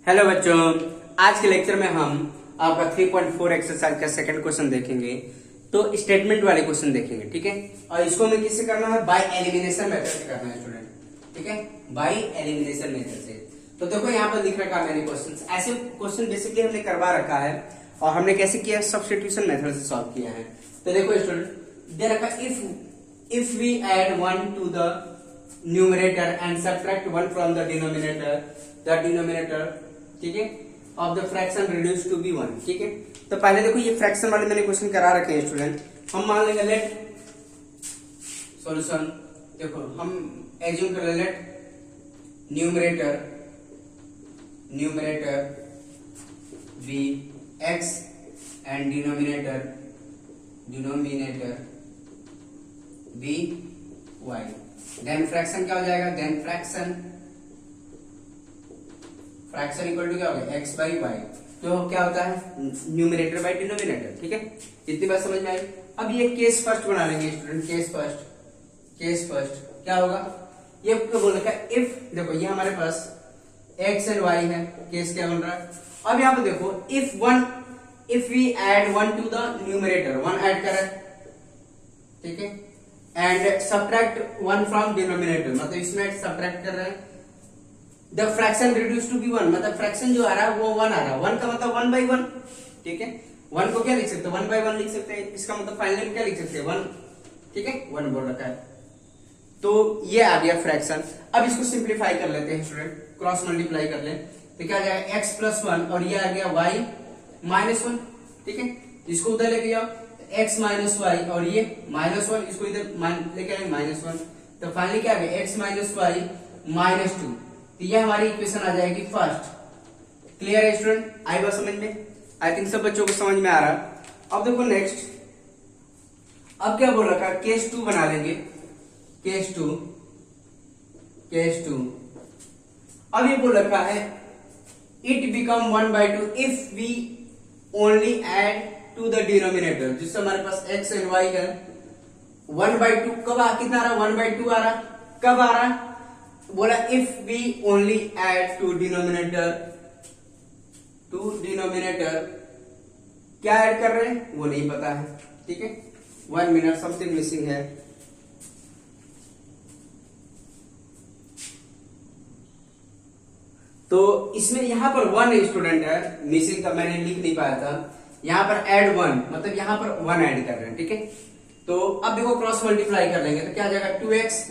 Hello बच्चों, आज के लेक्चर में हम आपका 3.4 एक्सरसाइज का सेकंड क्वेश्चन देखेंगे। तो स्टेटमेंट वाले क्वेश्चन देखेंगे, ठीक है। और इसको हमें किससे करना है? बाय एलिमिनेशन मेथड से करना है स्टूडेंट, ठीक है, बाय एलिमिनेशन मेथड से। तो देखो यहाँ पर लिख रखा है मैंने क्वेश्चन। ऐसे क्वेश्चन बेसिकली हमने करवा रखा है और हमने कैसे किया? सब्स्टिट्यूशन मेथड से सॉल्व किया है। तो देखो स्टूडेंट, दे रखा if we add 1 to the numerator and subtract 1 from the denominator, ठीक है, of the fraction reduce to be 1, ठीक है। तो पहले देखो ये फ्रैक्शन वाले मैंने क्वेश्चन करा रखे हैं स्टूडेंट। हम मान लेंगे लेट सॉल्यूशन, देखो हम एज्यूम कर let numerator be x and denominator be y। Then fraction क्या हो जाएगा? देन फ्रैक्शन इक्वल टू क्या होगा? x by y. तो क्या होता है? न्यूमरेटर बाई डिनोमिनेटर, ठीक है। इतनी बात समझ में आई। अब ये केस फर्स्ट बना लेंगे स्टूडेंट। केस फर्स्ट क्या होगा? ये क्या बोल रखा है? इफ देखो ये हमारे पास x एंड y है, केस क्या बन रहा है? अब यहाँ पे देखो if we add 1 to the numerator, 1 add करें, ठीक है, एंड सब्ट्रैक्ट 1 फ्रॉम डिनोमिनेटर, मतलब इसमें सब्ट्रैक्ट कर रहे हैं। The fraction reduce to be 1, मतलब फ्रैक्शन जो आ रहा है वो 1 आ रहा है। 1 का मतलब 1 बाई 1, ठीक है। 1 को क्या लिख सकते हैं? 1 बाई 1 लिख सकते हैं। इसका मतलब फाइनली क्या लिख सकते हैं? 1, ठीक है, 1 बोल रखा है। तो ये आ गया फ्रैक्शन। अब इसको सिंप्लीफाई कर लेते हैं स्टूडेंट, क्रॉस मल्टीप्लाई कर ले तो क्या आ जाएगा? x प्लस 1 और ये आ गया y माइनस 1, ठीक है। इसको उधर लेके जाओ, x माइनस वाई और ये माइनस 1, इसको इधर लेके आए माइनस 1। तो फाइनली क्या आ गया? x minus y minus 2। तो ये हमारी इक्वेशन आ जाएगी फर्स्ट। क्लियर है स्टूडेंट? आई बात समझ में? आई थिंक सब बच्चों को समझ में आ रहा। अब देखो नेक्स्ट, अब क्या बोल रखा है? केस 2 बना लेंगे। केस टू अब ये बोल रखा है it become 1/2 if we only add to the denominator, जिससे हमारे पास x एंड y है। 1/2 कब कितना आ रहा? 1/2 आ रहा। कब आ रहा? बोला if we only add to denominator क्या ऐड कर रहे हैं वो नहीं पता है, ठीक है। 1 मिनट, समथिंग मिसिंग है। तो इसमें यहां पर 1 स्टूडेंट है मिसिंग का, मैंने लिख नहीं पाया था। यहां पर ऐड 1 मतलब यहां पर 1 ऐड कर रहे हैं, ठीक है। तो अब देखो क्रॉस मल्टीप्लाई कर लेंगे तो क्या आ जाएगा? 2x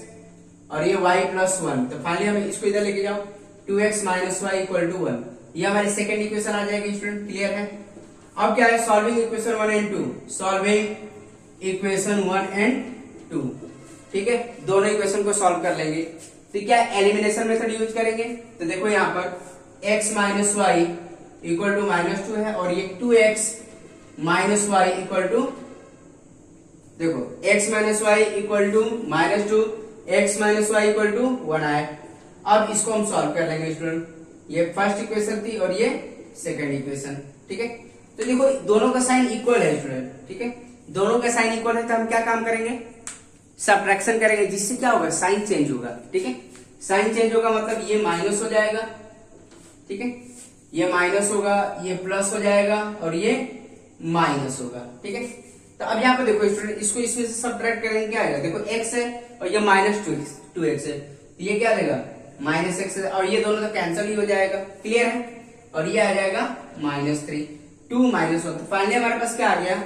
और ये y प्लस 1। तो फाइनली हम इसको इधर लेके जाओ, 2x minus y equal to 1। ये हमारी सेकेंड इक्वेशन आ जाएगी स्टूडेंट। क्लियर है? अब क्या है? Solving equation 1 and 2, solving equation 1 and 2, ठीक है। दोनों इक्वेशन को सॉल्व कर लेंगे। तो क्या एलिमिनेशन मेथड यूज करेंगे? तो देखो यहाँ पर x minus y equal to minus 2 है और ये 2x minus y equal to, देखो x minus y equal to minus 2, x minus y equal to 1 आए। अब इसको हम सॉल्व कर लेंगे स्टूडेंट। ये फर्स्ट इक्वेशन थी और ये सेकंड इक्वेशन, ठीक है। तो देखो दोनों का साइन इक्वल है स्टूडेंट, ठीक है। दोनों का साइन इक्वल है तो हम क्या काम करेंगे? सब्ट्रैक्शन करेंगे, जिससे क्या होगा? साइन चेंज होगा, ठीक है। साइन चेंज होगा मतलब ये माइनस हो जाएगा, ठीक है, ये माइनस होगा, ये प्लस हो जाएगा और ये माइनस होगा, ठीक है। तो अब यहाँ पे देखो स्टूडेंट, इसको इसमें से सब्ट्रैक्ट करेंगे, क्या आएगा? देखो x है और ये माइनस 2x है, तो ये क्या देगा? माइनस x है और ये दोनों तो कैंसिल ही हो जाएगा। क्लियर है? और ये आ जाएगा माइनस 3, 2 माइनस 1। तो फाइनली हमारे पास क्या आ गया?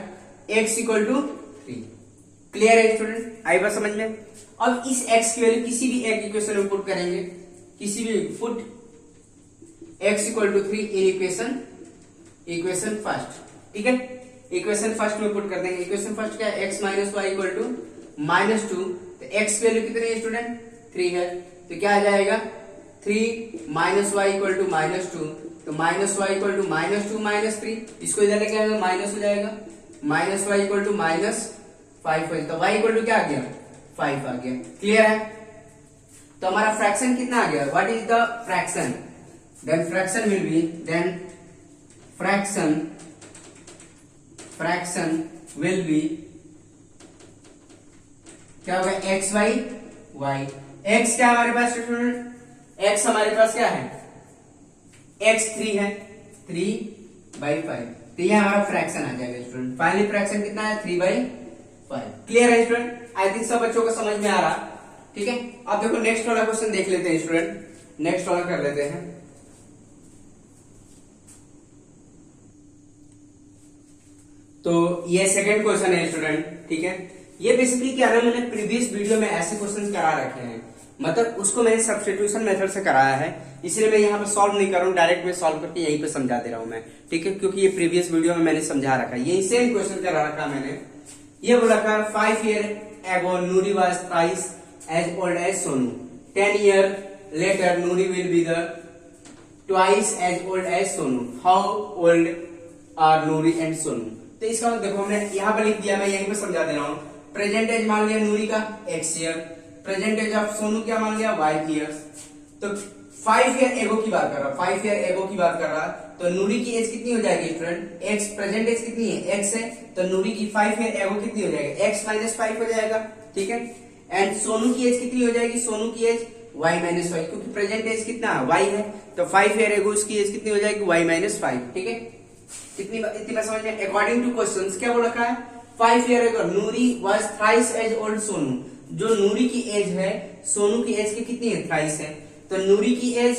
x equal to 3। क्लियर है स्टूडेंट? आई बात समझ में? अब इस x की वैल्यू किसी भी एक इक्वेशन में पुट करेंगे, किसी भी put x equal to 3 in equation first, ठीक है। इक्वेशन फर्स्ट में पुट कर देंगे। इक्वेशन फर्स्ट क्या है? x minus y equal to minus 2। तो x की वैल्यू कितनी है स्टूडेंट? 3 है। तो क्या आ जाएगा? 3 minus y equal to minus 2। तो minus y equal to minus 2 minus 3, इसको इधर लेके आएगा, माइनस हो जाएगा। Minus y equal to minus 5 है, तो y इक्वल टू क्या आ गया? 5 आ गया। क्लियर है? तो हमारा फ्रैक्शन कितना आ गया? What is the fraction? Then fraction will be, then fraction will be क्या होगा? x by Y. x क्या हमारे पास स्टूडेंट? x हमारे पास क्या है? x 3 है, 3/5, तो ये हमारा फ्रैक्शन आ जाएगा स्टूडेंट। फाइनली फ्रैक्शन कितना है, 3/5। क्लियर है स्टूडेंट? आई थिंक सब बच्चों को समझ में आ रहा, ठीक है। अब देखो नेक्स्ट वाला क्वेश्चन देख लेते हैं स्टूडेंट, नेक्स्ट वाला कर लेते हैं। तो ये सेकंड क्वेश्चन है स्टूडेंट, ठीक है। ये बेसिकली क्या है, मैंने प्रीवियस वीडियो में ऐसे क्वेश्चन करा रखे हैं, मतलब उसको मैंने सब्स्टिट्यूशन मेथड से कराया है, इसलिए मैं यहाँ पे सॉल्व नहीं कर रहा हूँ, डायरेक्ट में सॉल्व करके यहीं पे समझा दे रहा हूँ मैं, ठीक है, क्योंकि ये प्रीवियस वीडियो में मैंने समझा रखा है। यही सेम क्वेश्चन करा रखा मैंने। ये बोला था 5 years ago Nuri was twice as old as Sonu. 10 years later Nuri will be the twice as old as Sonu. How old are Nuri and Sonu? तो इसका मतलब देखो हमने यहाँ पर लिख दिया, मैं यहीं पे समझा दे रहा हूँ। प्रेजेंट एज मान लिया नूरी का x year, present age of Sonu क्या मान लिया y ईयर्स। तो 5 ईयर एगो की बात कर रहा, 5 ईयर एगो की बात कर रहा, तो नूरी की एज कितनी हो जाएगी स्टूडेंट, x प्रेजेंट एज कितनी है, x है, तो नूरी की 5 ईयर एगो कितनी हो जाएगी, x - 5 हो जाएगा, ठीक है। एंड सोनू की एज कितनी हो जाएगी, सोनू की एज y - 5, क्योंकि प्रेजेंट एज कितना है, y है, तो 5 ईयर एगो उसकी एज कितनी हो जाएगी, y - 5, ठीक है। इतनी बात समझ में। अकॉर्डिंग टू क्वेश्चंस क्या बोल रखा है, 5 year ago Noori was thrice as old Sonu, जो नूरी की एज है सोनू की एज की कितनी है, थ्राइस है, तो नूरी की एज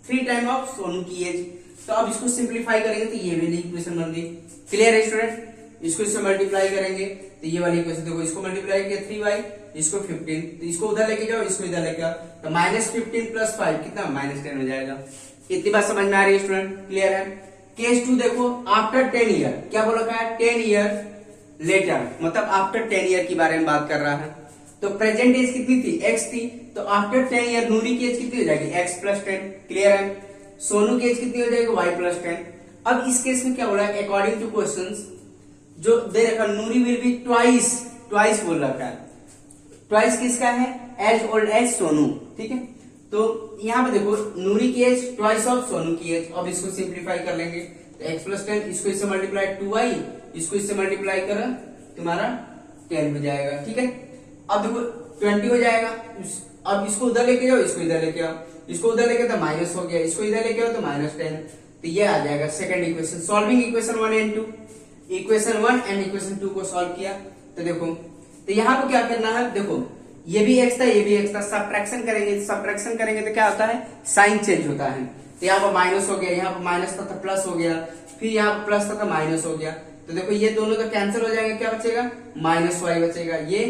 3 टाइम ऑफ सोनू की एज। तो अब इसको सिंप्लीफाई करेंगे तो ये वाली इक्वेशन बन गई। क्लियर है स्टूडेंट? इसको इससे मल्टीप्लाई करेंगे तो ये वाली इक्वेशन देखो, इसको मल्टीप्लाई किया 3y, इसको 15, तो इसको उधर लेके जाओ, इसको इधर लेके आओ, तो -15 + 5 कितना, -10 हो जाएगा। इतनी बात समझ में आ रही है स्टूडेंट? क्लियर है? केस 2 देखो, आफ्टर 10 ईयर क्या बोल रखा है, 10 ईयर लेटर, मतलब आफ्टर 10 ईयर के बारे में बात कर रहा है। तो प्रेजेंट एज कितनी थी, x थी, तो आफ्टर 10 ईयर नूरी की एज कितनी हो जाएगी, x + 10। क्लियर है? सोनू की एज कितनी हो जाएगी, y + 10। अब इस केस में क्या हो रहा है, अकॉर्डिंग टू क्वेश्चंस जो दे रखा, नूरी विल बी ट्वाइस बोल रखा है, ट्वाइस किसका है, एज ओल्ड एज सोनू, ठीक है। तो यहाँ पे देखो नूरी की एज ट्वाइस ऑफ सोनू की एज। अब इसको सिंप्लीफाई कर लेंगे तो x + 10, इसको इससे मल्टीप्लाई 2y, इसको इससे मल्टीप्लाई कर तुम्हारा 10 हो जाएगा, ठीक है। अब देखो 20 हो जाएगा, अब इसको उधर लेके जाओ, इसको इधर लेके आओ, इसको उधर लेके तो माइनस हो गया, इसको इधर लेके आओ तो -10, तो ये आ जाएगा second equation. Solving equation 1 and 2, equation 1 and equation 2 को सॉल्व किया तो देखो, तो यहाँ पे क्या करना है, देखो ये भी x था, ये भी x था, सब्ट्रैक्शन करेंगे तो क्या होता है, साइन चेंज होता है। तो यहाँ पर माइनस हो गया, यहाँ पर माइनस था तो प्लस हो गया, फिर यहाँ पर प्लस था तो माइनस हो गया, तो देखो ये दोनों तो कैंसिल हो जाएगा, क्या बचेगा, -y बचेगा, ये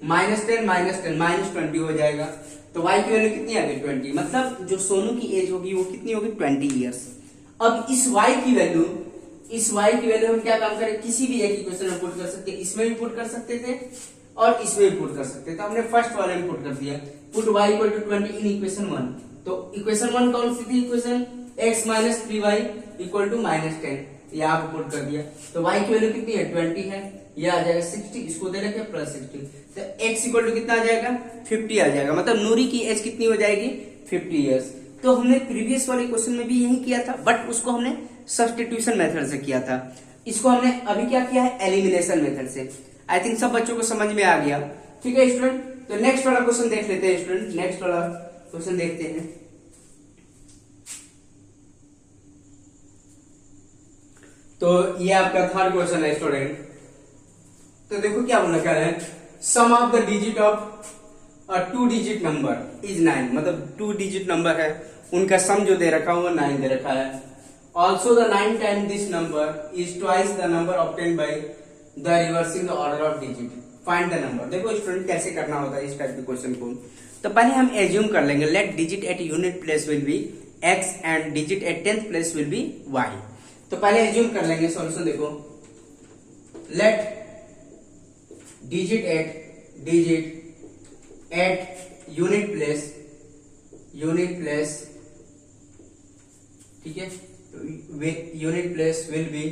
-10 -20 हो जाएगा। तो y की वैल्यू कितनी आ गई, 20, मतलब जो सोनू की एज होगी वो कितनी होगी, 20 ईयर्स। अब इस y की वैल्यू हम क्या काम करें, किसी भी एक इक्वेशन में पुट कर सकते, इसमें भी पुट कर सकते थे और इसमें भी पुट कर सकते, तो हमने फर्स्ट वाले में पुट कर दिया, पुट y = 20 इन इक्वेशन 1। तो इक्वेशन 1 कौन सी थी, इक्वेशन x - 3y = -10, यहाँ पे पुट कर दिया, तो y की वैल्यू कितनी है, 20 है, ये आ जाएगा 60, इसको दे रखे +60, तो x = कितना आ जाएगा, 50 आ जाएगा, मतलब नूरी की एज कितनी हो जाएगी, 50 ईयर्स। तो हमने प्रीवियस वाले क्वेश्चन में भी यही किया था, बट उसको हमने सब्स्टिट्यूशन मेथड से किया था, इसको हमने अभी क्या किया है, एलिमिनेशन मेथड से। आई थिंक सब बच्चों को समझ में आ गया, ठीक है स्टूडेंट। तो नेक्स्ट वाला क्वेश्चन देख लेते हैं स्टूडेंट, नेक्स्ट वाला क्वेश्चन देखते हैं। तो ये आपका थर्ड क्वेश्चन है स्टूडेंट। तो देखो क्या बोल रखा है, sum of the digit of a 2 digit number is 9, मतलब 2 डिजिट नंबर है, उनका सम जो दे रखा है वो 9 दे रखा है। Also the 9 time this number is twice the number obtained by the reversing the order of digit, find the number. देखो स्टूडेंट कैसे करना होता है इस टाइप के क्वेश्चन को, तो पहले हम एज्यूम कर लेंगे, let digit at unit place will be x and digit at 10th place will be y। तो पहले एज्यूम कर लेंगे सॉल्यूशन, देखो let digit at unit place, ठीक है, unit place will be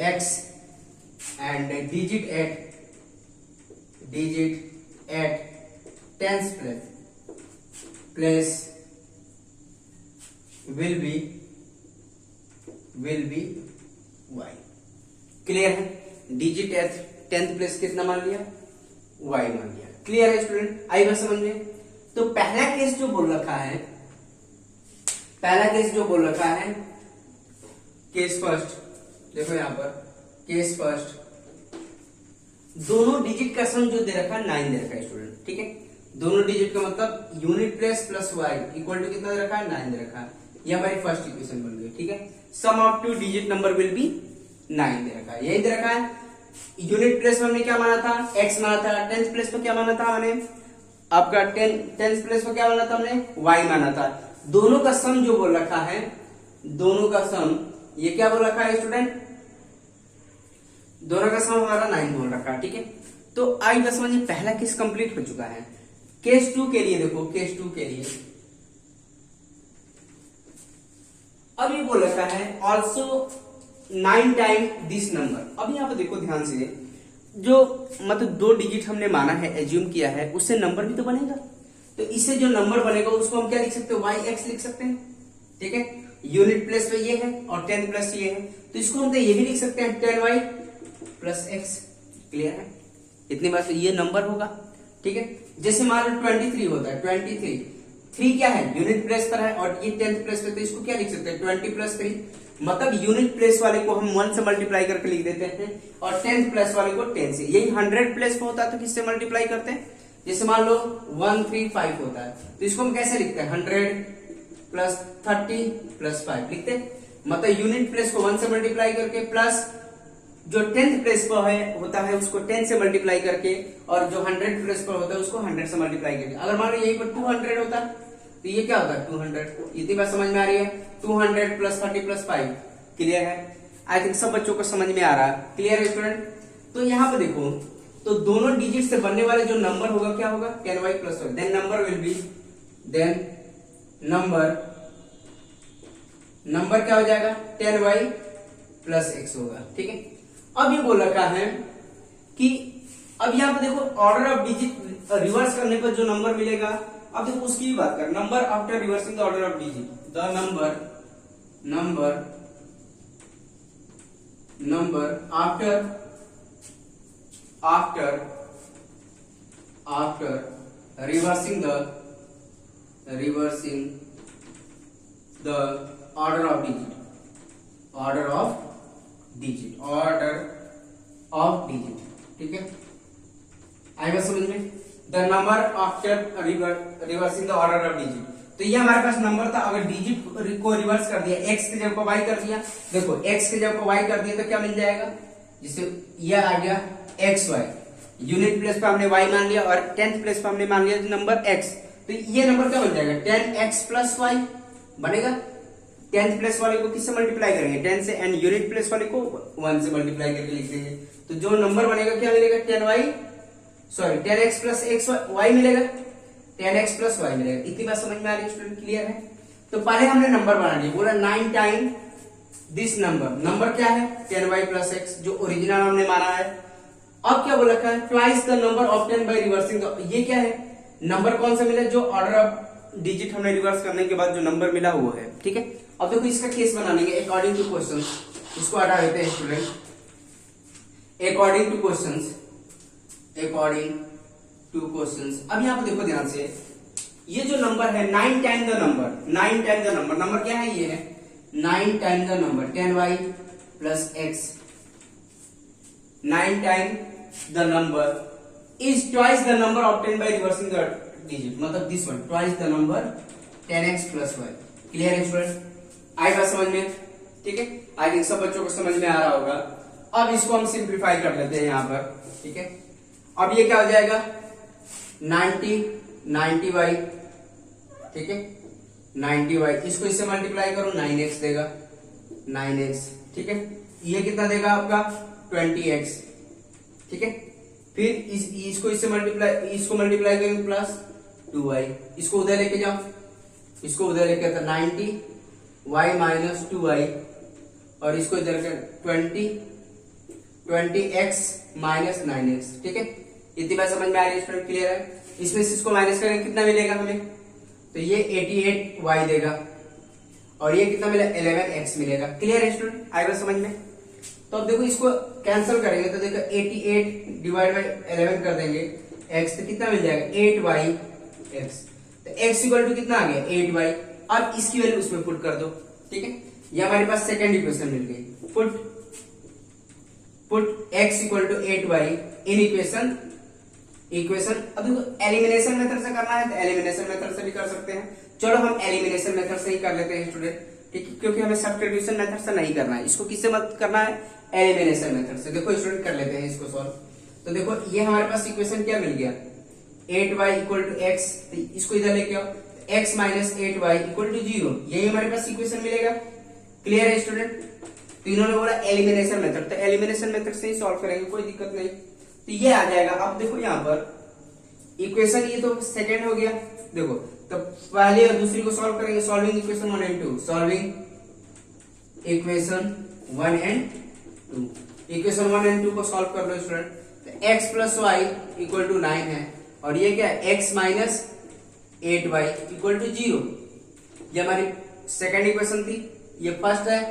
x and digit at 10th place will be y। Clear है? Digit at 10th place कितना मान लिया, y मान लिया। क्लियर है स्टूडेंट? आई बात समझ में? तो पहला केस जो बोल रखा है, पहला केस जो बोल रखा है, केस फर्स्ट, देखो यहाँ पर केस फर्स्ट, दोनों डिजिट का सम जो दे रखा है 9 दे रखा है स्टूडेंट, ठीक है। दोनों डिजिट का मतलब unit place plus y equal to कितना दे रखा है, 9 दे रखा है। ये हमारी फर्स्ट इक्वेशन बन गई, ठीक है। Sum of two digit number will be 9 दे रखा है, यही दे रखा है। यूनिट प्लेस में हमने क्या माना था, x माना था। टेंथ प्लेस में क्या माना था हमने, आपका टेंथ प्लेस में क्या माना था हमने, y माना था। दोनों का सम जो बोल रखा है, दोनों का सम, ये क्या बोल रखा है स्टूडेंट, दोनों का सम हमारा 9 बोल रखा है, ठीक है। तो आई बस समझिए पहला केस कंप्लीट हो चुका है। केस 2 के लिए देखो, केस 2 के लिए अब ये बोल रखा है ऑल्सो 9 टाइम दिस नंबर। अब यहाँ पे देखो ध्यान से, जो मतलब 2 डिजिट हमने माना है, एज्यूम किया है, उससे नंबर भी तो बनेगा। तो इससे जो नंबर बनेगा उसको हम क्या लिख सकते हैं, yx लिख सकते हैं, ठीक है। यूनिट प्लेस पे ये है और 10 प्लस ये है, तो इसको हम तो ये भी लिख सकते हैं 10y प्लस x। क्लियर है, इतनी बात। ये नंबर होगा, ठीक है। जैसे मान लो 23 होता है, 23 3 क्या है, यूनिट प्लेस पर है और ये 10th प्लेस पे, तो इसको क्या लिख सकते हैं 20 प्लस 3। मतलब यूनिट प्लेस वाले को हम 1 से मल्टीप्लाई करके लिख देते हैं और 10th प्लेस वाले को 10 से। यही 100 प्लेस पे होता है तो किससे मल्टीप्लाई करते हैं, जैसे मान लो 135 होता है तो इसको हम कैसे लिखते हैं 100 प्लस 30 प्लस 5 लिखते हैं। मतलब यूनिट प्लेस को 1 से मल्टीप्लाई करके प्लस जो 10th प्लेस पर है होता है उसको 10 से मल्टीप्लाई करके, और जो 100 प्लेस पर होता है उसको 100 से मल्टीप्लाई करके। अगर मान लो यहीं पर 200 होता है तो ये क्या होता है 200। इतनी बात समझ में आ रही है, 200 प्लस 30 प्लस 5। क्लियर है, आई थिंक सब बच्चों को समझ में आ रहा है। क्लियर है स्टूडेंट। तो यहाँ पे देखो, तो दोनों डिजिट से बनने वाले जो नंबर होगा क्या होगा 10y plus 1। Then number will be, then number क्या हो जाएगा 10y प्लस x होगा, ठीक है। अब ये बोल रखा है कि अब यहाँ पे देखो ऑर्डर ऑफ डिजिट रिवर्स करने पर जो नंबर मिलेगा, अब देखो उसकी भी बात कर, number after reversing the order of digit, the number after reversing the order of digit, ठीक है। आएगा समझ में, the number after reversing the order of digit. तो ये हमारे पास नंबर था, अगर डिजिट को रिवर्स कर दिया, x की जगह पर y कर दिया, देखो x की जगह पर y कर दिया तो क्या मिल जाएगा, जिससे ये आ गया xy। यूनिट प्लेस पे हमने y मान लिया और 10th प्लेस पे हमने मान लिया नंबर x, तो ये नंबर क्या बन जाएगा 10x प्लस y बनेगा। 10th प्लेस वाले को किससे मल्टीप्लाई करेंगे 10 से, एंड यूनिट प्लेस वाले को 1 से मल्टीप्लाई करके लिख देंगे। तो जो नंबर बनेगा क्या मिलेगा 10x प्लस y मिलेगा, 10x प्लस y मिलेगा। इतनी बात समझ में आ रही है स्टूडेंट, क्लियर है। तो पहले हमने नंबर बना लिया, बोला 9 टाइम दिस नंबर क्या है 10y प्लस x, जो ओरिजिनल हमने माना है। अब क्या बोला रखा है twice the number of 10 by reversing the, ये क्या है नंबर कौन सा मिला, जो ऑर्डर ऑफ डिजिट हमने रिवर्स करने के बाद जो नंबर मिला वो है, ठीक है। अब देखो इसका केस बना लेंगे अकॉर्डिंग टू क्वेश्चन, इसको हटा देते हैं स्टूडेंट, अकॉर्डिंग टू क्वेश्चंस। अब यहाँ पे देखो ध्यान से, ये जो नंबर है 9 टाइम द नंबर क्या है, ये है 9 time the number 10y plus x। 9 time the number is twice the number obtain by reversing the digit, मतलब this one twice the number 10x plus y। Clear है student, आएगा समझ में, ठीक है। आई थिंक सब बच्चों को समझ में आ रहा होगा। अब इसको हम सिंप्लीफाई कर लेते हैं यहाँ पर, ठीक है। अब ये क्या हो जाएगा 90y, ठीक है 90y, इसको इससे मल्टीप्लाई करो 9x देगा 9x, ठीक है। ये कितना देगा आपका 20x, ठीक है। फिर इसको इससे मल्टीप्लाई करेंगे प्लस 2y, इसको उधर लेके जाओ, इसको उधर लेके आता 90y माइनस 2y, और इसको इधर कर 20x माइनस 9x, ठीक है। इतनी बात समझ में आ रही है स्टूडेंट, क्लियर है। इसमें से इसको माइनस करेंगे कितना मिलेगा हमें, तो ये 88y देगा, और ये कितना मिला 11x मिलेगा। क्लियर है स्टूडेंट, आएगा समझ में। तो अब देखो इसको कैंसिल करेंगे तो देखो 88 डिवाइड बाई 11 कर देंगे x, तो कितना मिल जाएगा 8yx। तो x इक्वल टू कितना आ गया 8y, अब इसकी वैल्यू उसमें पुट कर दो, ठीक है। ये हमारे पास सेकेंड इक्वेशन मिल गई। Put x equal to 8y in equation. अब देखो एलिमिनेशन मेथड से करना है तो एलिमिनेशन मेथड से भी कर सकते हैं। चलो हम एलिमिनेशन मेथड से ही कर लेते हैं स्टूडेंट, ठीक है, क्योंकि हमें सब्स्टिट्यूशन मेथड से नहीं करना है। इसको किससे मत करना है, एलिमिनेशन मेथड से। देखो स्टूडेंट कर लेते हैं इसको सॉल्व। तो देखो ये हमारे पास इक्वेशन क्या मिल गया, 8y इक्वल टू x, इसको इधर लेके आओ, x minus 8y equal to 0, यही हमारे पास इक्वेशन मिलेगा। क्लियर है स्टूडेंट। तो इन्होंने बोला एलिमिनेशन मेथड, तो एलिमिनेशन मेथड से ही सॉल्व करेंगे, कोई दिक्कत नहीं। तो ये आ जाएगा। अब देखो यहाँ पर इक्वेशन, ये तो सेकंड हो गया। देखो तो पहले और दूसरी को सॉल्व करेंगे। Solving equation 1 and 2, solving equation 1 and 2, equation 1 and 2 को सॉल्व कर लो स्टूडेंट। तो x plus y equal to 9 है, और ये क्या है, x minus 8y equal to 0। ये हमारी सेकेंड इक्वेशन थी, ये फर्स्ट है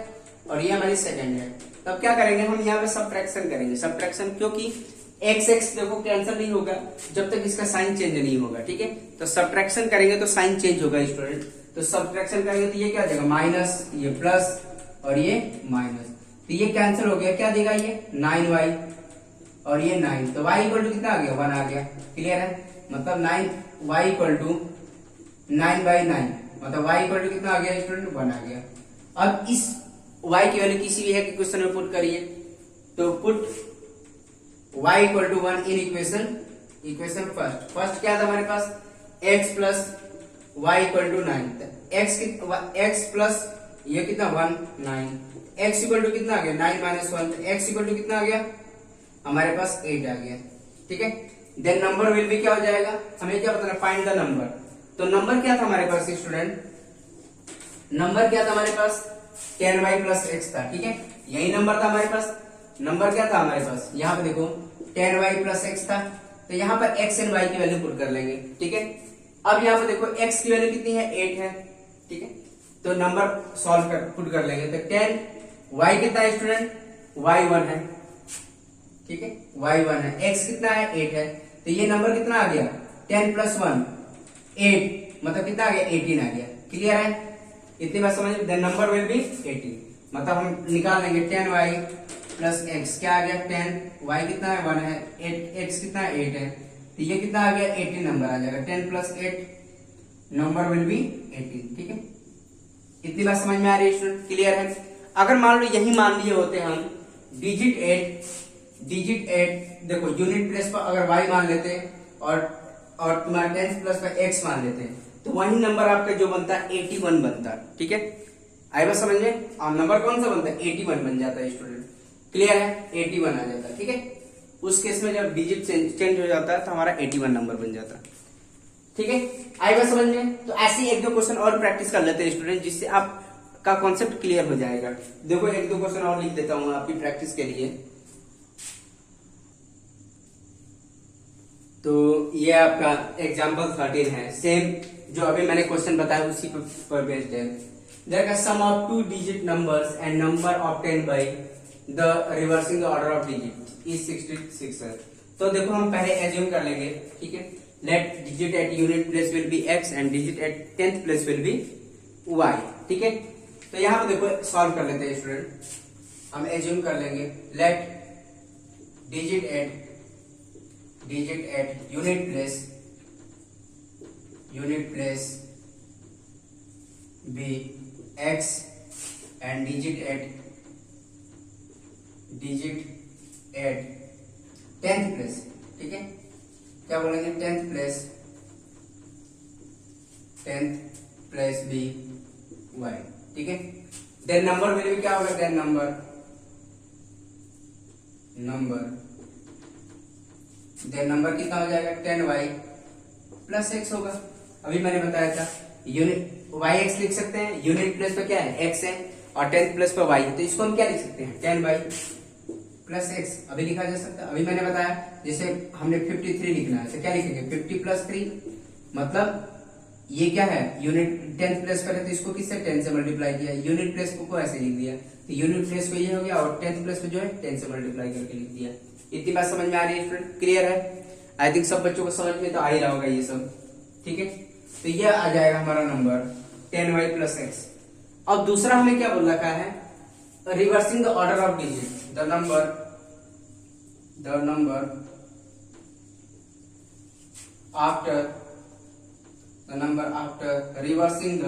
और ये हमारी सेकेंड है। तब क्या करेंगे हम यहाँ पे सब्ट्रैक्शन करेंगे। सब्ट्रैक्शन क्योंकि x देखो कैंसिल नहीं होगा जब तक इसका साइन चेंज नहीं होगा, ठीक है। तो सब्ट्रैक्शन करेंगे तो साइन चेंज होगा स्टूडेंट। तो सब्ट्रैक्शन करेंगे तो ये क्या देगा, माइनस, ये प्लस और ये माइनस, तो ये कैंसिल हो गया। क्या देगा ये 9y और ये 9, तो y इक्वल टू कितना आ गया, 1 आ गया। क्लियर है, मतलब 9y इक्वल टू 9/9, मतलब y इक्वल टू कितना आ गया स्टूडेंट, 1 आ गया। अब इस y की वैल्यू किसी भी एक इक्वेशन में पुट करिए। तो put y equal to 1 in equation first क्या था हमारे पास, x plus y equal to 9, x plus ये कितना 1 9, x इक्वल टू कितना आ गया 9 माइनस 1, x इक्वल टू कितना आ गया हमारे पास 8 आ गया, ठीक है। देन नंबर विल भी क्या हो जाएगा, हमें क्या बताना, फाइंड द नंबर। तो नंबर क्या था हमारे पास स्टूडेंट, नंबर क्या था हमारे पास 10y प्लस x था, ठीक है। यही नंबर था हमारे पास। नंबर क्या था हमारे पास, यहाँ पे देखो 10y प्लस x था, तो यहाँ पर x एंड y की वैल्यू पुट कर लेंगे, ठीक है। अब यहाँ पे देखो x की वैल्यू कितनी है, 8 है, ठीक है। तो नंबर सॉल्व कर पुट कर लेंगे। तो 10, y कितना है स्टूडेंट, y 1 है, ठीक है, y 1 है, x कितना है 8 है, तो ये नंबर कितना आ गया 10 प्लस 1 8, मतलब कितना आ गया 18 आ गया। क्लियर है, इतनी बात समझ। द नंबर विल बी 18, मतलब हम निकाल लेंगे 10y प्लस x, क्या आ गया 10, y कितना है 1 है, 8 x कितना है 8 है, तो ये कितना आ गया 18 नंबर आ जाएगा। 10 प्लस 8 नंबर विल बी 18, ठीक है। इतनी बात समझ में आ रही है स्टूडेंट, क्लियर है। अगर मान लो यही मान लिए होते हम डिजिट 8 देखो यूनिट प्लेस पर अगर y मान लेते और तुम्हारा 10 प्लस पर x मान लेते, तो वही नंबर आपका जो बनता है 81 बनता, ठीक है। आई बात समझ में, और नंबर कौन सा बनता है 81 बन जाता है स्टूडेंट। क्लियर है, 81 आ जाता है, ठीक है। उस केस में जब डिजिट चेंज हो जाता है तो हमारा 81 नंबर बन जाता है, ठीक है। आई बात समझ में। तो ऐसे एक दो क्वेश्चन और प्रैक्टिस कर लेते हैं स्टूडेंट, जिससे आपका कॉन्सेप्ट क्लियर हो जाएगा। देखो एक दो क्वेश्चन और लिख देता हूं आपकी प्रैक्टिस के लिए। तो ये आपका एग्जाम्पल 13 है, सेम जो अभी मैंने क्वेश्चन बताया उसी पर बेस्ड है। देयर का sum of 2 digit numbers and number obtained by the reversing the order of digit is 66 है। तो देखो हम पहले एज्यूम कर लेंगे, ठीक है। Let digit at unit place will be x and digit at 10th place will be y, ठीक है। तो यहाँ पे देखो सॉल्व कर लेते हैं स्टूडेंट। हम एज्यूम कर लेंगे let digit at unit place be x and digit at 10th place, ठीक है। क्या बोलेंगे 10th प्लेस बी y, ठीक है। देन नंबर विल भी क्या होगा, देन नंबर कितना हो जाएगा 10y प्लस x होगा। अभी मैंने बताया था यूनिट yx लिख सकते हैं, यूनिट प्लेस पे क्या है x है और 10th प्लेस पे y है, तो इसको हम क्या लिख सकते हैं 10y प्लस x अभी लिखा जा सकता है। अभी मैंने बताया जैसे हमने 53 लिखना है तो क्या लिखेंगे 50 प्लस 3, मतलब ये क्या है यूनिट 10th प्लेस पर है तो इसको किससे 10 से मल्टीप्लाई किया, यूनिट प्लेस को ऐसे लिख दिया, तो यूनिट प्लेस को ये हो गया और 10th प्लेस को जो है 10 से मल्टीप्लाई करके लिख दिया। इतनी बात समझ में आ रही है स्टूडेंट, क्लियर है। आई थिंक सब बच्चों को समझ में तो आ ही रहा होगा ये सब, ठीक है। तो ये आ जाएगा हमारा नंबर 10y प्लस x। अब दूसरा हमें क्या बोल रखा है, reversing the order of digit, the number after reversing the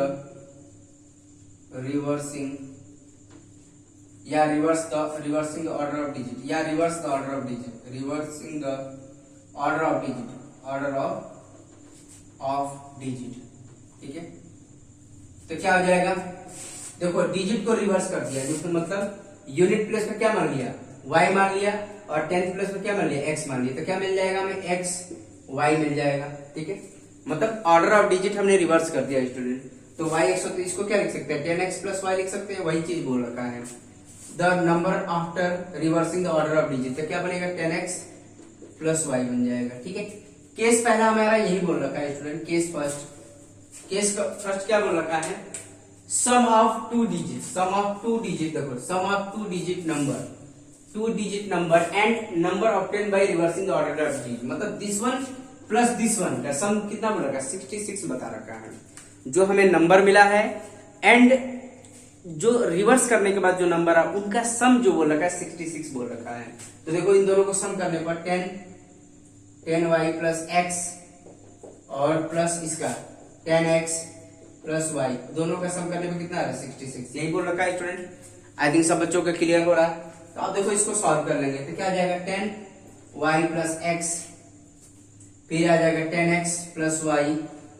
order of digit, या reverse the order of digit, reversing the order of digit, order of digit. ठीक है, तो क्या हो जाएगा, देखो डिजिट को रिवर्स कर दिया, जिसका मतलब यूनिट प्लेस में क्या मान लिया, y मान लिया, और 10th प्लेस में क्या मान लिया, x मान लिया, तो क्या मिल जाएगा हमें, x y मिल जाएगा। ठीक है, मतलब ऑर्डर ऑफ डिजिट हमने रिवर्स कर दिया स्टूडेंट। तो y x, तो इसको क्या लिख सकते हैं, 10x प्लस y लिख सकते हैं, वही चीज बोल रखा है। The number after reversing the order of digit, तो क्या बनेगा, 10x प्लस y बन जाएगा। ठीक है, केस पहला हमारा यही बोल रखा है स्टूडेंट, केस फर्स्ट क्या बोल रखा है, सम ऑफ टू डिजिट, देखो sum of two digit number and number obtain by reversing the order of digit, मतलब this one plus this one का सम कितना बोल रखा है, 66 बता रखा है। जो हमें नंबर मिला है एंड जो रिवर्स करने के बाद जो नंबर है उनका सम जो बोल रखा है 66 बोल रखा है। तो देखो इन दोनों को सम करने पर 10y प्लस x और प्लस इसका 10x प्लस y, दोनों का सम करने पर कितना आ रहा है, 66, यही बोल रखा है स्टूडेंट। आई थिंक सब बच्चों का क्लियर हो रहा है। तो अब देखो इसको सॉल्व कर लेंगे, तो क्या आ जाएगा, 10y प्लस x, फिर आ जाएगा 10x plus y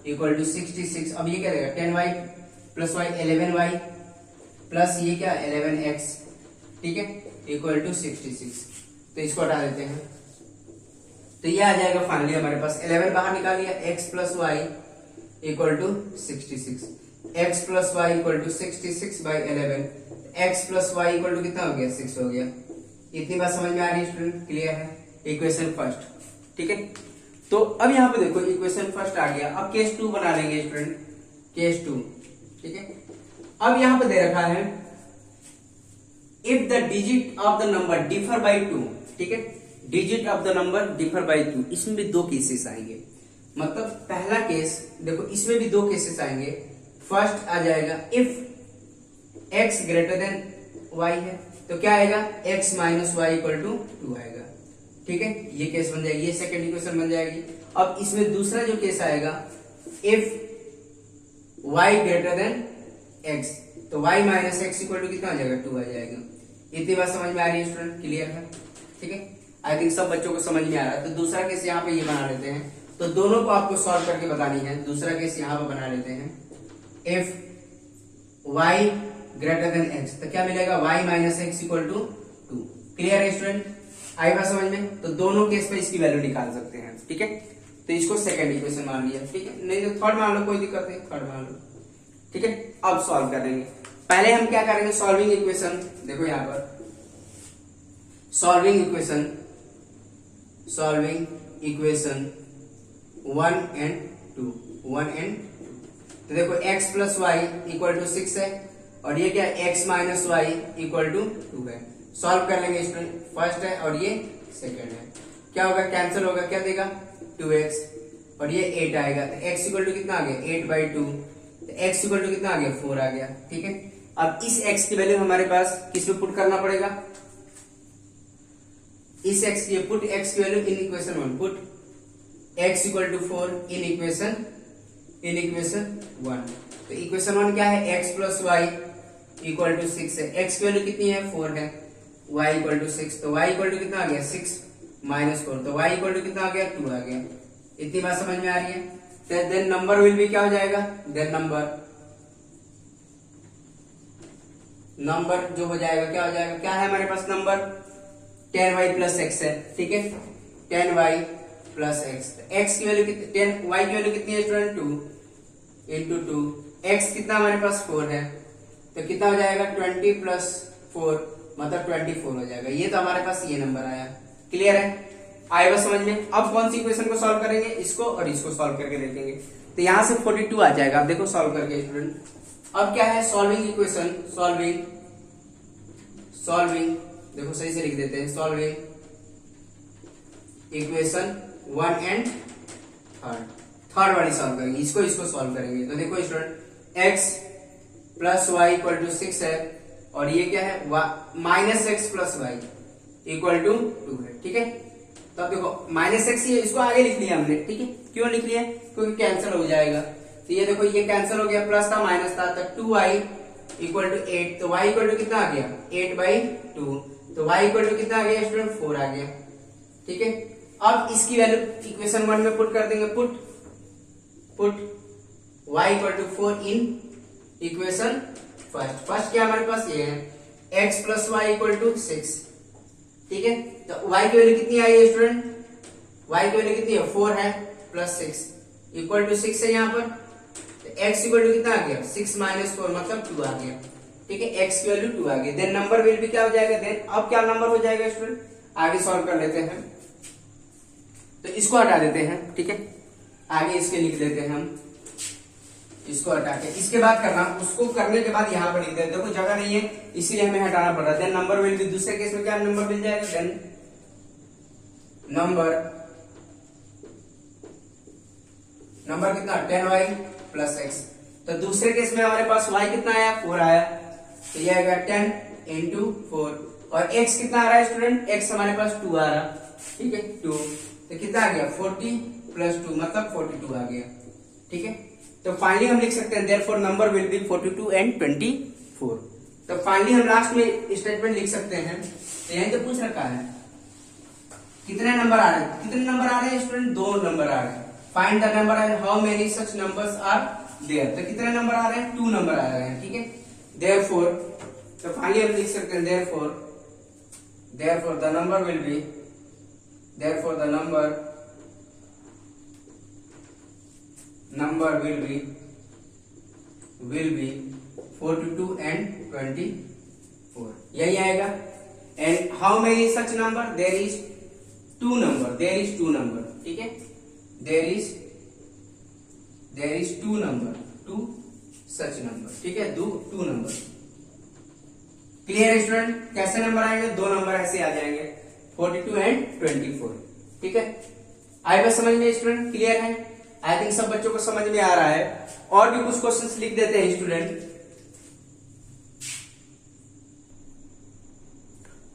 equal to 66। अब ये क्या रहेगा, 10y plus y 11y plus ये क्या 11x, ठीक है, इक्वल टू 66। तो इसको हटा देते हैं, तो ये आ जाएगा फाइनली हमारे पास 11 बाहर निकाल लिया, x plus y equal to 66, x plus y equal to 66 by 11, x plus y equal to कितना हो गया, 6 हो गया। इतनी बात समझ में आ रही है स्टूडेंट, क्लियर है। इक्वेशन फर्स्ट, ठीक है। तो अब यहाँ पे देखो इक्वेशन फर्स्ट आ गया। अब केस 2 बना लेंगे स्टूडेंट, केस 2, ठीक है। अब यहाँ पे दे रखा है if the digit of the number differ by 2, ठीक है, digit of the number differ by 2, इसमें भी 2 केसेस आएंगे। मतलब पहला केस देखो, इसमें भी 2 केसेस आएंगे। फर्स्ट आ जाएगा if x greater than y है, तो क्या आएगा, x minus y equal to 2 आएगा, ठीक है, ये केस बन जाएगी, ये सेकंड इक्वेशन बन जाएगी। अब इसमें दूसरा जो केस आएगा if y greater than x, तो y minus x equal to कितना आ जाएगा, 2 आ जाएगा। इतनी बात समझ में आ रही है स्टूडेंट, क्लियर है, ठीक है। आई थिंक सब बच्चों को समझ में आ रहा है। तो दूसरा केस यहाँ पे ये बना लेते हैं, तो दोनों को आपको सॉल्व करके बतानी है। दूसरा केस यहाँ पे बना लेते हैं, if y greater than x, तो क्या मिलेगा, y minus x equal to 2। Clear है स्टूडेंट, आई बात समझ में। तो दोनों केस पे इसकी वैल्यू निकाल सकते हैं, ठीक है। तो इसको सेकंड इक्वेशन मान लिया, ठीक है, नहीं तो थर्ड मान लो, कोई दिक्कत नहीं, थर्ड मान लो, ठीक है। अब सॉल्व करेंगे। पहले हम क्या करेंगे, सॉल्विंग इक्वेशन, देखो यहाँ पर सॉल्विंग इक्वेशन 1 एंड 2, तो देखो x plus y equal to 6 है, और ये क्या x minus y equal to 2 है। सॉल्व कर लेंगे स्टूडेंट, फर्स्ट है और ये सेकंड है, क्या होगा, कैंसिल होगा, क्या देगा 2x, और ये 8 आएगा, तो x इक्वल टू कितना आ गया, 8/2, तो x इक्वल टू कितना आ गया, 4 आ गया, ठीक है। अब इस x की वैल्यू हमारे पास किस में पुट करना पड़ेगा, इस x की पुट x की value in equation 1, put x equal to 4 in equation 1। तो इक्वेशन 1 क्या है, x plus y equal to 6 है, x की वैल्यू कितनी है, 4 है, y इक्वल टू 6, तो y इक्वल टू कितना आ गया, 6 माइनस 4, तो y इक्वल टू कितना आ गया, 2 आ गया। इतनी बात समझ में आ रही है। देन नंबर विल भी क्या हो जाएगा, देन नंबर जो हो जाएगा क्या हो जाएगा, क्या है हमारे पास नंबर 10y प्लस x है, ठीक है, 10y प्लस x, x की वैल्यू कितनी, 10y की वैल्यू कितनी है स्टूडेंट, 2 इंटू 2, x कितना हमारे पास 4 है, तो कितना हो जाएगा 20 प्लस 4 मतलब 24 हो जाएगा। ये तो हमारे पास ये नंबर आया, क्लियर है, आए बस समझ में। अब कौन सी इक्वेशन को सॉल्व करेंगे, इसको और इसको सॉल्व करके देखेंगे, तो यहां से 42 आ जाएगा। आप देखो सॉल्व करके स्टूडेंट, अब क्या है सॉल्विंग इक्वेशन, सॉल्विंग देखो सही से लिख देते हैं, सॉल्विंग इक्वेशन 1 एंड थर्ड वाली सॉल्व करेंगे, इसको सॉल्व करेंगे। तो देखो student x plus y equal to 6 है, और ये क्या है minus x plus y equal to 2 है। ठीक है, तो अब देखो माइनस एक्स ये इसको आगे लिख लिया हमने। ठीक है, क्यों लिख लिया? क्योंकि कैंसिल हो जाएगा। तो ये देखो ये कैंसिल हो गया, प्लस था माइनस था, तो 2y इक्वल टू 8, तो y इक्वल टू कितना आ गया 8/2, तो y इक्वल टू कितना आ गया स्टूडेंट 4 आ गया। ठीक है, अब इसकी वैल्यू इक्वेशन 1 में पुट कर देंगे, put y equal to 4 in equation first क्या हमारे पास ये है x plus y equal to 6। ठीक है, तो y की वैल्यू कितनी आई है स्टूडेंट? y की वैल्यू कितनी है 4 है प्लस 6 इक्वल टू 6 है यहाँ पर, तो x इक्वल टू कितना आ गया 6 माइनस 4 मतलब 2 आ गया। ठीक है, x की वैल्यू 2 आ गई। देन नंबर विल भी क्या हो जाएगा, देन अब क्या नंबर हो जाएगा स्टूडेंट, आगे सॉल्व कर लेते हैं। तो इसको हटा देते हैं। ठीक है, आगे इसके लिख देते हैं हम, इसको हटा के इसके बाद करना, उसको करने के बाद यहाँ पर लिख देते। देखो जगह नहीं है इसीलिए हमें हटाना पड़ रहा है। देन नंबर विल भी, दूसरे केस में क्या नंबर मिल जाएगा, देन नंबर कितना 10y प्लस x। तो दूसरे केस में हमारे पास y कितना आया 4 आया, तो ये आएगा 10 इंटू 4, और x कितना आ रहा है स्टूडेंट, x हमारे पास 2 आ रहा। ठीक है 2, तो कितना आ गया 40 प्लस 2 मतलब 42 आ गया। ठीक है, तो फाइनली हम लिख सकते हैं therefore number will B 42 and 24। तो फाइनली हम लास्ट में स्टेटमेंट लिख सकते हैं। तो यही तो पूछ रखा है कितने नंबर आ रहे हैं, कितने नंबर आ रहे हैं स्टूडेंट, 2 नंबर आ रहे हैं। Find the number and how many such numbers are there, तो कितने नंबर आ रहे हैं 2 नंबर आ रहे हैं। ठीक है, देयरफॉर, तो फाइनली हम लिख सकते हैं therefore the number will be, therefore the number will be 42 and 24, यही आएगा। And how many such number, there is 2 number. ठीक है, there is 2 number, 2 such number. ठीक है, 2 नंबर। क्लियर है स्टूडेंट, कैसे नंबर आएंगे, 2 नंबर ऐसे आ जाएंगे 42 एंड 24। ठीक है, आई बस समझ में स्टूडेंट, क्लियर है? आई थिंक सब बच्चों को समझ में आ रहा है। और भी कुछ क्वेश्चंस लिख देते हैं स्टूडेंट।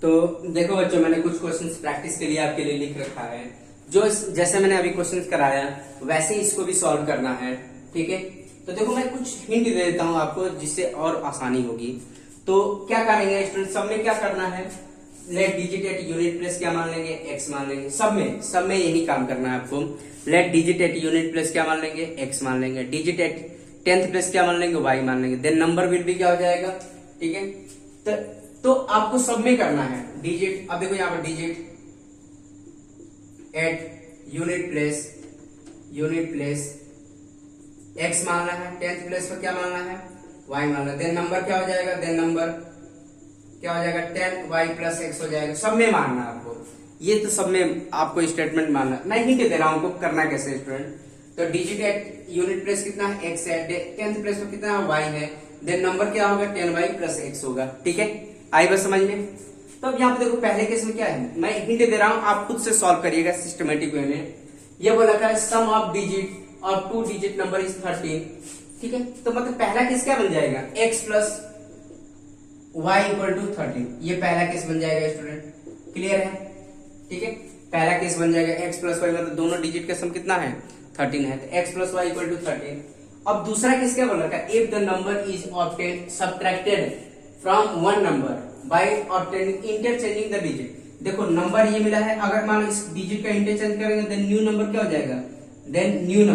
तो देखो बच्चों, मैंने कुछ क्वेश्चंस प्रैक्टिस के लिए आपके लिए लिख रखा है, जो जैसे मैंने अभी क्वेश्चंस कराया वैसे ही इसको भी सॉल्व करना है। ठीक है, तो देखो मैं कुछ हिंट दे देता हूं आपको जिससे और आसानी होगी। तो क्या करेंगे स्टूडेंट, सब में क्या करना है, let digit at unit place क्या मान लेंगे, x मान लेंगे। सब में यही काम करना है आपको। Let digit at unit place क्या मान लेंगे, x मान लेंगे। डिजिट एट 10th प्लेस क्या मान लेंगे, y मान लेंगे। देन नंबर विल भी क्या हो जाएगा। ठीक है, तो आपको सब में करना है डिजिट। अब देखो यहाँ पर digit at unit place x मानना है, 10th प्लेस पर क्या मानना है, y मानना है। देन नंबर क्या हो जाएगा, देन नंबर क्या हो जाएगा 10y प्लस x हो जाएगा। सब में मानना आपको, ये तो सब में आपको स्टेटमेंट मानना। मैं हिंट दे रहा हूं आपको करना कैसे स्टूडेंट। तो डिजिट एट यूनिट प्लेस कितना है, x है। 10th प्लेस पर कितना है, y है। देन नंबर क्या होगा 10y प्लस x होगा। ठीक है, आई बस समझ में। तो अब यहाँ पे देखो पहले केस में क्या है, मैं हिंट दे रहा हूं, आप खुद से सॉल्व करिएगा सिस्टमेटिक वे में। ये बोला था सम ऑफ डिजिट और 2 डिजिट नंबर इज 13। ठीक है, तो मतलब पहला केस क्या बन जाएगा, x plus y equal to 13। ये पहला केस बन जाएगा स्टूडेंट, क्लियर है। ठीक है, पहला केस बन जाएगा x प्लस वाई, मतलब दोनों डिजिट का सम कितना है 13 है, तो x plus y equal to 13। अब दूसरा केस क्या बोला था, if the number is obtain subtracted from one number by obtaining interchanging the digit. देखो नंबर ये मिला है, अगर मान इस डिजिट का इंटरचेंज करेंगे देन न्यू नंबर क्या हो जाएगा, देन न्यू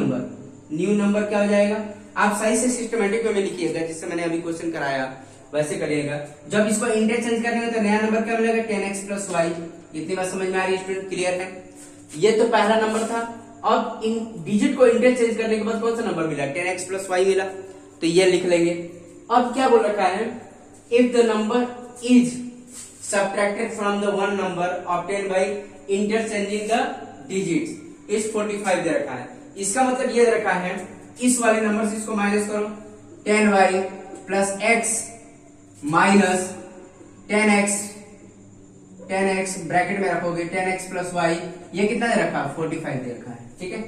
नंबर क्या हो जाएगा। आप सही से सिस्टमेटिक वे में लिखिएगा, जिससे मैंने अभी क्वेश्चन कराया वैसे करिएगा। जब इसको इंटरचेंज करेंगे तो नया नंबर क्या मिलेगा 10x प्लस वाई। इतनी बात समझ में आ रही है स्टूडेंट, क्लियर है। ये तो पहला नंबर था। अब इन डिजिट को इंटरचेंज करने के बाद कौन सा नंबर मिला, 10x प्लस वाई मिला, तो ये लिख लेंगे। अब क्या बोल रखा है, if the number is subtracted from the one number obtain by interchanging the digits is 45 दे रखा है। इसका मतलब ये दे रखा है, इस वाले नंबर से इसको माइनस करो, 10y plus x minus 10x bracket में रखोगे 10x प्लस y, ये कितना दे रखा है 45 दे रखा है। ठीक है,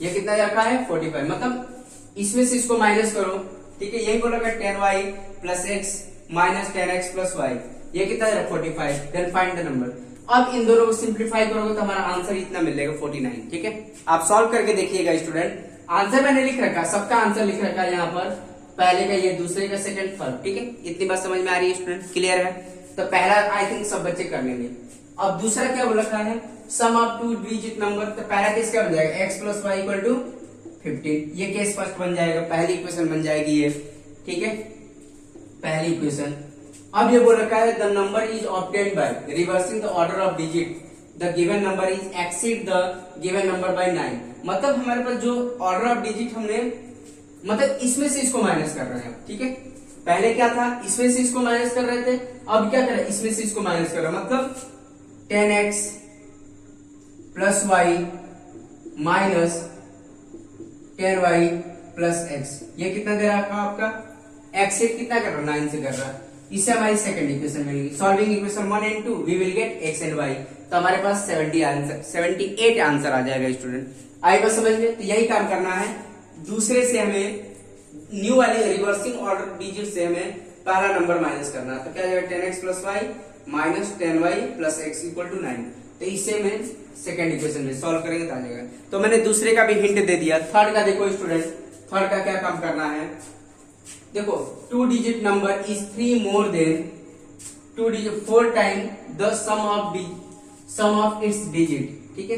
ये कितना दे रखा है 45, मतलब इसमें से इसको माइनस करो ठीक है, यही बोला 10y plus x minus 10x plus y, ये कितना है 45। Then find the number. अब इन दोनों को सिंप्लीफाई करोगे तो हमारा आंसर इतना मिलेगा 49। ठीक है, आप सॉल्व करके देखिएगा स्टूडेंट। आंसर मैंने लिख रखा, सबका आंसर लिख रखा है यहाँ पर, पहले का ये, दूसरे का सेकंड, थर्ड। ठीक है, इतनी बात समझ में आ रही है स्टूडेंट, क्लियर है? तो पहला आई थिंक सब बच्चे कर लेंगे। अब दूसरा क्या बोला है, sum of two digit number. तो पहला केस क्या बन जाएगा, x plus y equal to 15। ये केस फर्स्ट बन जाएगा, पहली इक्वेशन बन जाएगी ये। ठीक है, पहली इक्वेशन। अब ये बोल रखा है the number is obtained by reversing the order of digit, the given number is exceed the given number by 9। मतलब हमारे पास जो ऑर्डर ऑफ डिजिट हमने, मतलब इसमें से इसको माइनस कर रहे हैं। ठीक है, पहले क्या था, इसमें से इसको माइनस कर रहे थे, अब क्या कर रहे हैं, इसमें से इसको माइनस कर रहे हैं। मतलब 10x plus y minus 10y plus x, ये कितना दे रहा है आपका, x से कितना कर रहा है, 9 से कर रहा है। इससे हमारी सेकंड इक्वेशन मिलेगी। Solving equation 1 and 2 we will get x and y। तो हमारे पास 78 आंसर आ जाएगा स्टूडेंट। आई बात समझ में? तो यही काम करना है। दूसरे से हमें न्यू वाली रिवर्सिंग ऑर्डर डिजिट से हमें पहला नंबर माइनस करना है। तो क्या जाएगा 10x plus y minus 10y plus x equal to 9। तो इससे मैं सेकंड इक्वेशन में सॉल्व करेंगे तो आ जाएगा। तो मैंने दूसरे का भी हिंट दे दिया। थर्ड का देखो स्टूडेंट, थर्ड का क्या काम करना है, देखो 2 digit number is 3 more than 2 digit 4 time the sum of its digit. ठीक है,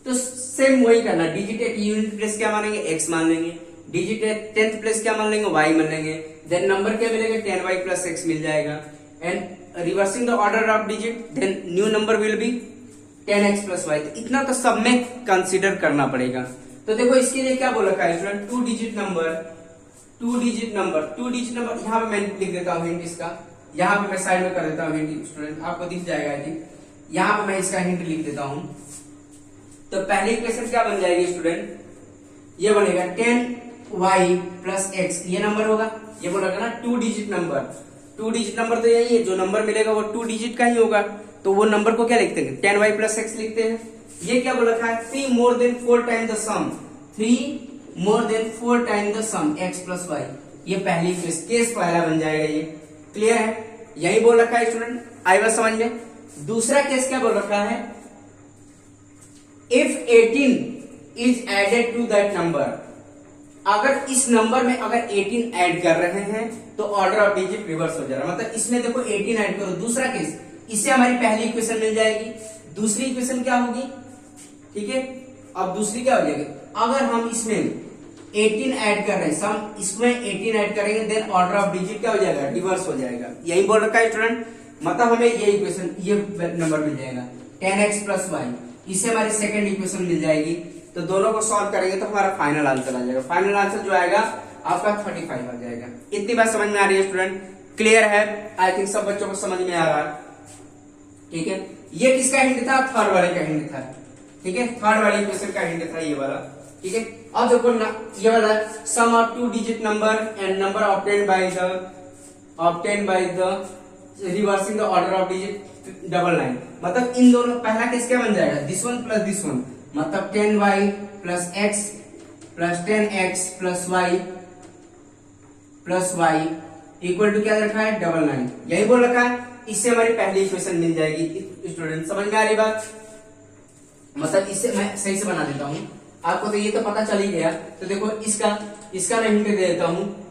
तो सेम वही करना, डिजिट एट यूनिट प्लेस क्या मानेंगे, x मान लेंगे, डिजिट एट 10th प्लेस क्या मान लेंगे, y मान लेंगे। देन नंबर क्या मिलेगा, 10y प्लस एक्स मिल जाएगा। And reversing the order of digit, then new number will be 10x plus y. तो इतना तो सब में कंसीडर करना पड़ेगा। तो देखो इसके लिए क्या बोला है स्टूडेंट, 2 डिजिट नंबर यहाँ पे मैं लिख देता हूँ हिंट इसका, यहाँ पे मैं साइड में कर देता हूँ हिंट स्टूडेंट, आपको दिख जाएगा आई थिंक। यहाँ पे मैं इसका हिंट लिख देता हूँ। तो पहली इक्वेशन क्या बन जाएगी स्टूडेंट, ये बनेगा 10y प्लस एक्स, ये नंबर होगा। ये बोला ना 2 डिजिट नंबर तो यही है, जो नंबर मिलेगा वो 2 डिजिट का ही होगा। तो वो नंबर को क्या लिखते हैं, 10y प्लस एक्स लिखते हैं। ये क्या बोला था, 3 more than 4 time the sum, 3 more than 4 time the sum x plus y. ये पहली केस पहला बन जाएगा। ये क्लियर है, यही बोल रखा है स्टूडेंट, आई बात समझ में। दूसरा केस क्या बोल रखा है, if 18 is added to that number, अगर इस नंबर में अगर 18 ऐड कर रहे हैं तो ऑर्डर ऑफ डिजिट रिवर्स हो जा रहा है। मतलब इसमें देखो 18 ऐड करो, दूसरा केस, इससे हमारी पहली इक्वेशन मिल जाएगी। दूसरी इक्वेशन क्या होगी, ठीक है, अब दूसरी क्या हो जाएगी, अगर हम इसमें 18 ऐड कर रहे हैं, सम इसमें 18 ऐड करेंगे, देन ऑर्डर ऑफ डिजिट क्या हो जाएगा, रिवर्स हो जाएगा। यही बोल रखा है स्टूडेंट, मतलब हमें ये इक्वेशन, ये नंबर मिल जाएगा 10x प्लस वाई, इससे हमारी सेकंड इक्वेशन मिल जाएगी। तो दोनों को सॉल्व करेंगे तो हमारा फाइनल आंसर आ जाएगा। फाइनल आंसर जो आएगा आपका 35 आ जाएगा। इतनी बात समझ में आ रही है स्टूडेंट, क्लियर है? आई थिंक सब बच्चों को समझ में आ रहा है। ठीक है, ये किसका हिंट था, थर्ड वाले का हिंट था। ठीक है, थर्ड वाली इक्वेशन का हिंट था ये वाला। ठीक है, अब देखो ना, ये वाला sum of 2 digit number and number obtained by the reversing the order of digit 99। मतलब इन दोनों, पहला केस क्या बन जाएगा, this one plus this one, मतलब 10y plus x plus 10x plus y equal to क्या रखा है, 99। यही बोल रखा है, इससे हमारी पहली इक्वेशन मिल जाएगी। स्टूडेंट समझ में आ रही बात, मतलब इससे मैं सही से बना देता हूँ, आपको तो ये तो पता चल ही गया। तो देखो इसका मैं हिंट दे देता हूँ।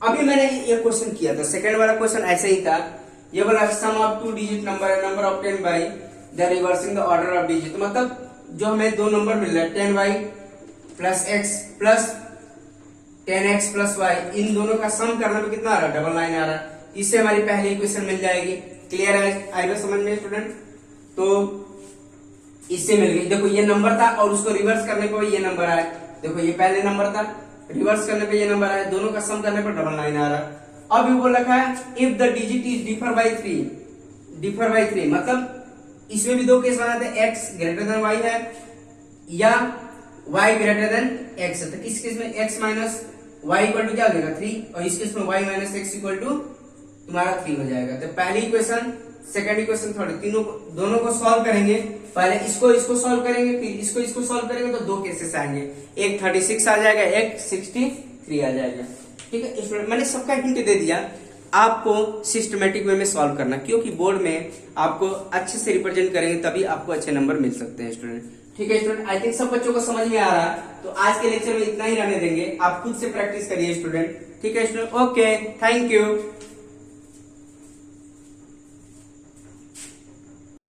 अभी मैंने ये क्वेश्चन किया था, सेकंड वाला क्वेश्चन ऐसे ही था। ये बोला sum of 2 digit number obtained by the reversing the order of digit, मतलब जो हमें दो नंबर मिल रहा है 10y plus x plus 10x plus y, इन दोनों का सम करने में कितना आ रहा है, 99 आ रहा है। इससे हमारी पहली इक्वेशन मिल जाएगी। क्लियर है, आएगा समझ में स्टूडेंट? तो इससे मिल गई। देखो ये नंबर था और उसको रिवर्स करने पर ये नंबर आया। देखो ये पहले नंबर था, रिवर्स करने पे ये नंबर आया, दोनों का सम करने पर 99 आ रहा। अब ये बोल रखा है if the digit is differ by 3, मतलब इसमें भी दो केस बनाते हैं, x ग्रेटर देन y है या y ग्रेटर देन x है। तो किस केस में x minus y equal to क्या हो जाएगा 3, और इस केस में y minus x equal to तुम्हारा 3 हो जाएगा। तो पहली इक्वेशन, सेकंड इक्वेशन, थर्ड, तीनों दोनों को सॉल्व करेंगे। पहले इसको सॉल्व करेंगे, फिर इसको सॉल्व करेंगे, तो दो केसेस आएंगे, एक 36 आ जाएगा, एक 63 आ जाएगा। ठीक है स्टूडेंट, मैंने सबका हिंट दे दिया, आपको सिस्टमेटिक वे में सॉल्व करना, क्योंकि बोर्ड में आपको अच्छे से रिप्रेजेंट करेंगे तभी आपको अच्छे नंबर मिल सकते हैं स्टूडेंट। ठीक है स्टूडेंट, आई थिंक सब बच्चों को समझ में आ रहा है। तो आज के लेक्चर में इतना ही रहने देंगे, आप खुद से प्रैक्टिस करिए स्टूडेंट। ठीक है स्टूडेंट, ओके, थैंक यू।